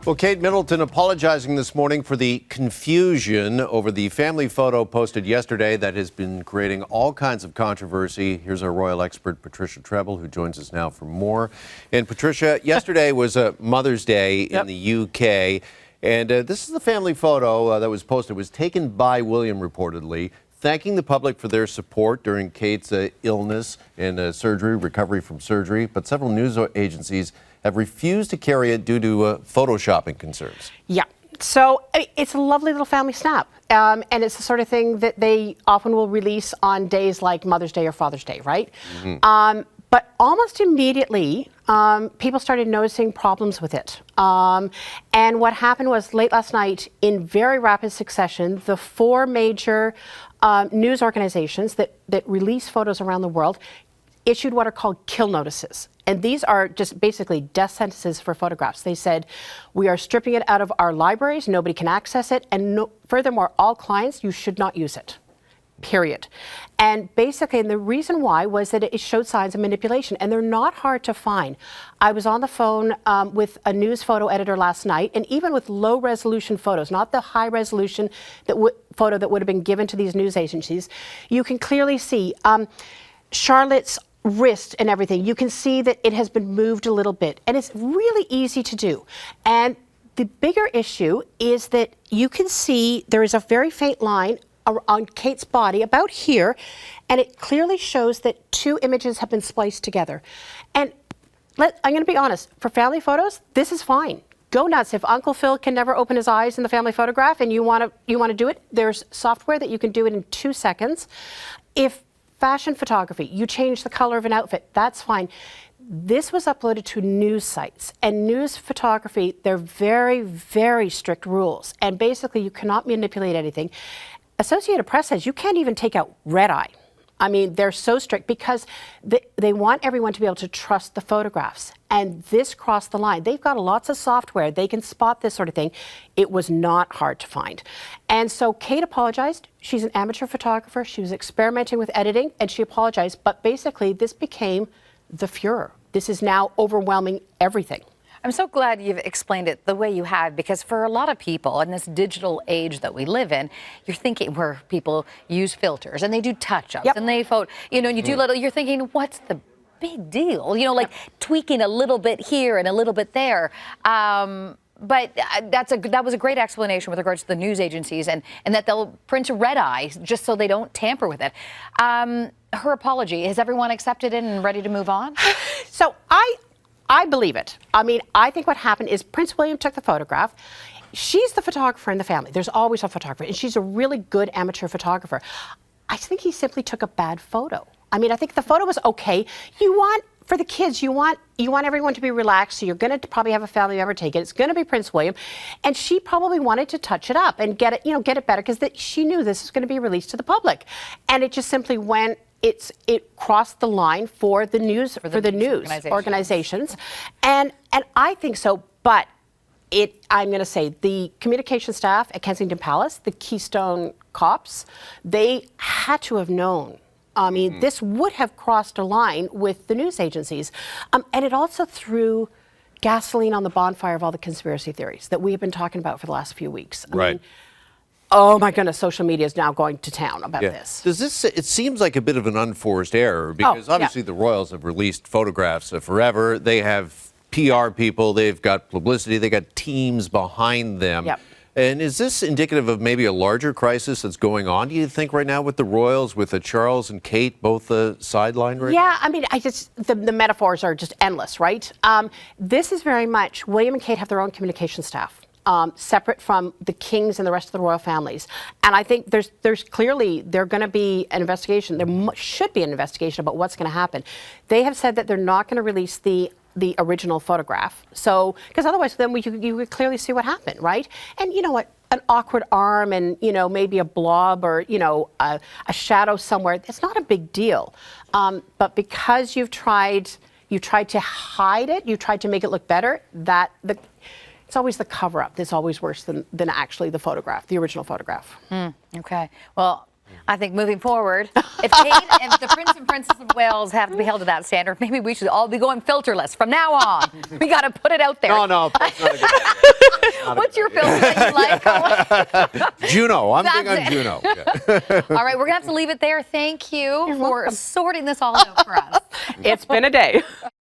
Well, Kate Middleton apologizing this morning for the confusion over the family photo posted yesterday that has been creating all kinds of controversy. Here's our royal expert, Patricia Treble, who joins us now for more. And Patricia, yesterday was Mother's Day in the UK. And this is the family photo that was posted. It was taken by William, reportedly, thanking the public for their support during Kate's illness and recovery from surgery. But several news agencies have refused to carry it due to photoshopping concerns. Yeah. So it's a lovely little family snap. And it's the sort of thing that they often will release on days like Mother's Day or Father's Day, right? Mm-hmm. But almost immediately, people started noticing problems with it. And what happened was late last night, in very rapid succession, the four major news organizations that release photos around the world issued what are called kill notices. And these are just basically death sentences for photographs. They said, we are stripping it out of our libraries, nobody can access it, and furthermore, all clients, you should not use it, period. And basically, and the reason why was that it showed signs of manipulation, and they're not hard to find. I was on the phone with a news photo editor last night, and even with low resolution photos, not the high resolution photo that would have been given to these news agencies, you can clearly see Charlotte's wrist and everything. You can see that it has been moved a little bit, and it's really easy to do. And the bigger issue is that you can see there is a very faint line on Kate's body about here, and it clearly shows that two images have been spliced together. And I'm going to be honest, for family photos, this is fine. Go nuts. If Uncle Phil can never open his eyes in the family photograph and you want to do it, there's software that you can do it in 2 seconds. If fashion photography, you change the color of an outfit, that's fine. This was uploaded to news sites, and news photography, they're very, very strict rules. And basically, you cannot manipulate anything. Associated Press says you can't even take out red eye. I mean, they're so strict because they want everyone to be able to trust the photographs. And this crossed the line. They've got lots of software. They can spot this sort of thing. It was not hard to find. And so Kate apologized. She's an amateur photographer. She was experimenting with editing, and she apologized. But basically, this became the furor. This is now overwhelming everything. I'm so glad you've explained it the way you have, because for a lot of people in this digital age that we live in, you're thinking where people use filters and they do touch-ups and they you do little, you're thinking, what's the big deal? You know, like tweaking a little bit here and a little bit there. But that was a great explanation with regards to the news agencies and that they'll print a red eye just so they don't tamper with it. Her apology, has everyone accepted it and ready to move on? So I believe it. I mean, I think what happened is Prince William took the photograph. She's the photographer in the family. There's always a photographer, and she's a really good amateur photographer. I think he simply took a bad photo. I mean, I think the photo was okay. For the kids, you want everyone to be relaxed, so you're going to probably have a family member take it. It's going to be Prince William, and she probably wanted to touch it up and get it better because she knew this was going to be released to the public, and it just simply went. It crossed the line for the news organizations, and I think so. But I'm going to say the communication staff at Kensington Palace, the Keystone cops, they had to have known. I mean, this would have crossed a line with the news agencies, and it also threw gasoline on the bonfire of all the conspiracy theories that we have been talking about for the last few weeks. I mean, oh my goodness, social media is now going to town about this. It seems like a bit of an unforced error because obviously the royals have released photographs forever. They have PR people, they've got publicity, they got teams behind them. And is this indicative of maybe a larger crisis that's going on, do you think, right now with the royals, with Charles and Kate both sidelined right now? Yeah, I mean, the metaphors are just endless, right? This is very much, William and Kate have their own communication staff. Separate from the kings and the rest of the royal families. And I think there's clearly, going to be an investigation. There should be an investigation about what's going to happen. They have said that they're not going to release the original photograph. So, because otherwise then you would clearly see what happened, right? And you know what? An awkward arm and, maybe a blob or, a shadow somewhere, it's not a big deal. But because you tried to hide it, you tried to make it look better, it's always the cover-up that's always worse than actually the photograph, the original photograph. Okay. Well, I think moving forward, if the Prince and Princess of Wales have to be held to that standard, maybe we should all be going filterless from now on. We got to put it out there. No, that's not a good idea. What's your filter that you like? Juno. I'm big on That's it. Juno. Yeah. All right, we're going to have to leave it there. Thank you for sorting this all out for us. It's been a day.